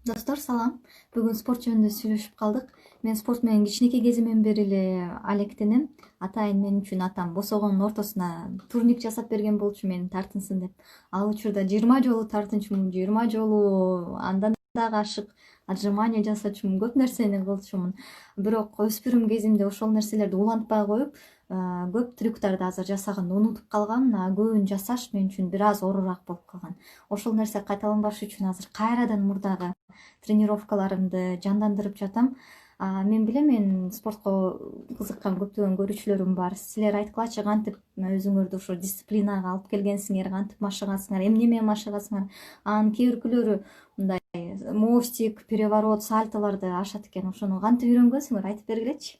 Достор салам. Бүгүн спорт жөнүндө сүйлөшүп калдык. Мен спорт менен кичинекей кезимден бери эле алектенем. Атайын мен үчүн атам босогонун ортосуна турник жасап берген болчу мени тартынсын деп. Ал учурда 20 жолу тартынчумун, 20 жолу андан дагы ашык отжимание жасачумун, көп нерсени кылчумун. Бирок өспүрүм кезимде ошол нерселерди улантпай коюп, көп трюктарды азыр жасаганды унутуп калгам. Көбүн жасаш мен үчүн бир аз оорураак болуп калган. Ошол нерсе кайталанбаш үчүн азыр кайрадан мурдагы тренировкаларымды жандандырып жатам. Мен билем, мен спортко кызыккан көптөгөн көрүүчүлөрүм бар. Силер айткылачы, кантип өзүңөрдү ушул дисциплинага алып келгенсиңер, кантип машыгасыңар, эмне менен машыгасыңар? Анын кээ биркүлөрү мындай мостик, переворот, сальтолорду ашат экен. Ошону кантип үйрөнгөнсүңөр, айтып бергилечи.